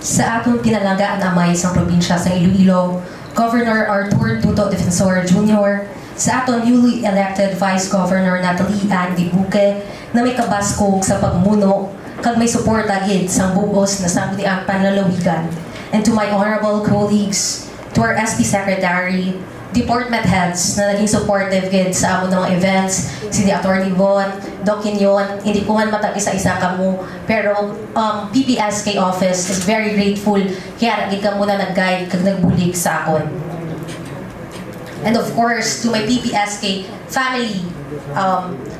sa atong pinalanggaan amay sa probinsya sa Iloilo, Governor Arthur Tuto Defensor Jr., sa aton newly elected Vice Governor Natalie Ann Dibuque na may kabaskog sa pagmuno kag may suporta gid sa bugos na sangguniang panlalawigan, and to my honorable colleagues, to our SP Secretary, department heads na naging supportive gid sa amon mga events, si Attorney Von, Doc Quinyon, hindi ko man matag isa-isa kamo, pero PPSK office is very grateful kaya naging ka muna nag-guide kag nagbulig sa akon. And of course, to my PPSK family,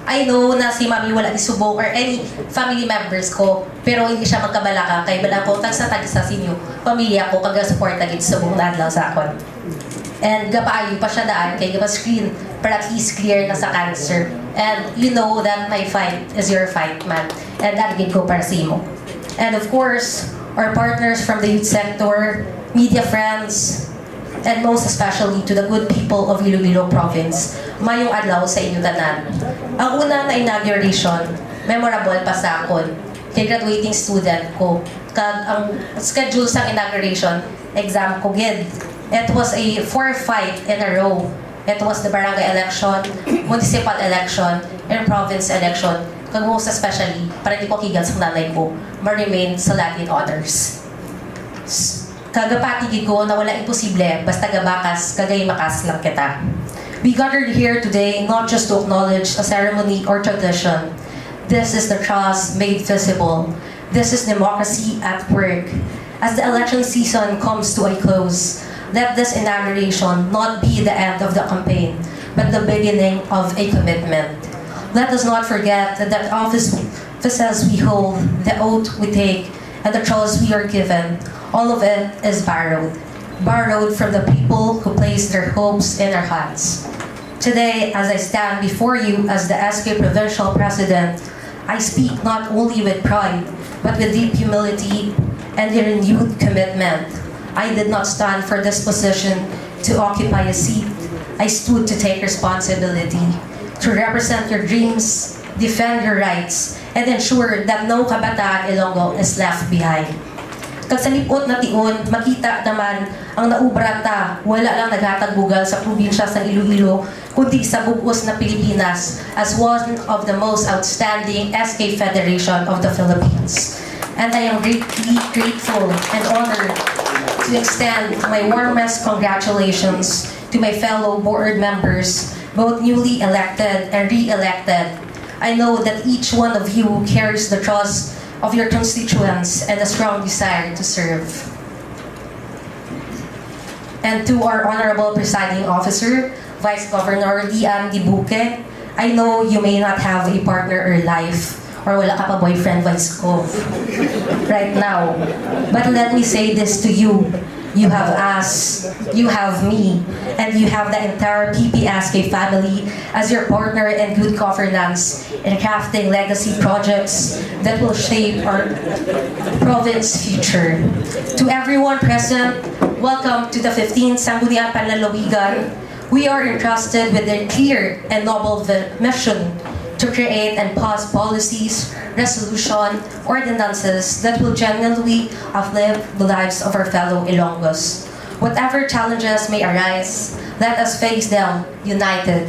I know na si Mami wala isubong or any family members ko, pero hindi siya magkabalaka kay bala ko tag sa sinyo, pamilya ko kag support agad sa buong adlaw sa akon. And gapaayo pa siya daan kay gapa screen para at least clear na sa cancer. And you know that my fight is your fight, man. And agad ko para sa imo. And of course, our partners from the youth sector, media friends, and most especially to the good people of Iloilo Province, mayong adlaw sa inyo tanan. Ang una na inauguration, memorable pa sa akon, kay graduating student ko. Kag ang schedule sa inauguration, exam ko gid. It was a 4 fight in a row. It was the barangay election, municipal election, and province election. Kag most especially, para di ko kigan sa nanay ko, ma-remain sa Latin honors. Kagapati ko na wala imposible basta gabakas kagay makas lang kita. We gathered here today not just to acknowledge a ceremony or tradition. This is the trust made visible. This is democracy at work. As the election season comes to a close, let this inauguration not be the end of the campaign, but the beginning of a commitment. Let us not forget that the offices we hold, the oath we take, and the trust we are given, all of it is borrowed from the people who place their hopes in our hands. Today, as I stand before you as the SK Provincial President, I speak not only with pride, but with deep humility and a renewed commitment. I did not stand for this position to occupy a seat. I stood to take responsibility, to represent your dreams, defend your rights, and ensure that no kabataan Ilonggo is left behind. Kag sa lipot na tion, makita naman ang naubrata, wala lang naghatagbugal sa probinsya sa Iloilo, kundi sa bugos na Pilipinas as one of the most outstanding SK Federation of the Philippines. And I am greatly grateful and honored to extend my warmest congratulations to my fellow board members, both newly elected and re-elected. I know that each one of you carries the trust of your constituents and a strong desire to serve. And to our Honorable Presiding Officer, Vice Governor Lian Dibuque, I know you may not have a partner or life, or wala ka pa boyfriend, Vice ko, right now. But let me say this to you. You have us, you have me, and you have the entire PPSK family as your partner in good governance in crafting legacy projects that will shape our province future. To everyone present, welcome to the 15th Sangguniang Panlalawigan. We are entrusted with a clear and noble mission to create and pass policies, resolution, ordinances that will genuinely uplift the lives of our fellow Ilonggos. Whatever challenges may arise, let us face them united,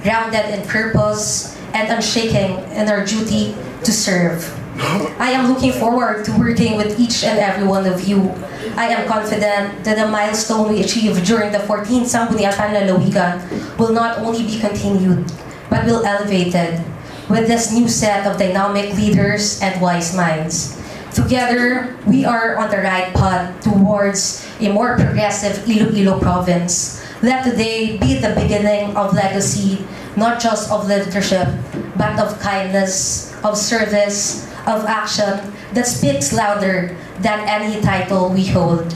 grounded in purpose, and unshaking in our duty to serve. I am looking forward to working with each and every one of you. I am confident that the milestone we achieved during the 14th Sangguniang Panlalawigan will not only be continued, but will elevated with this new set of dynamic leaders and wise minds. Together, we are on the right path towards a more progressive Iloilo province. Let today be the beginning of legacy, not just of leadership, but of kindness, of service, of action that speaks louder than any title we hold.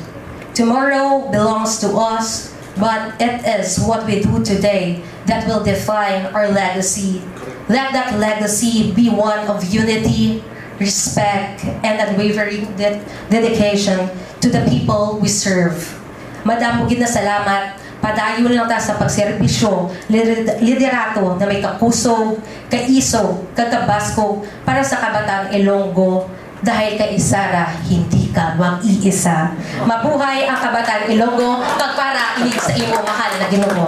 Tomorrow belongs to us, but it is what we do today that will define our legacy. Let that legacy be one of unity, respect, and unwavering dedication to the people we serve. Madam, bugid na salamat. Padayon lang ta sa pagserbisyo, liderato na may kakusog, kaisog, kagabaskog para sa kabatang Ilonggo dahil kay Sara, hindi ka mag-iisa. Mabuhay ang Kabataan Ilonggo, pagpara inig sa imo mahal na Ginoo.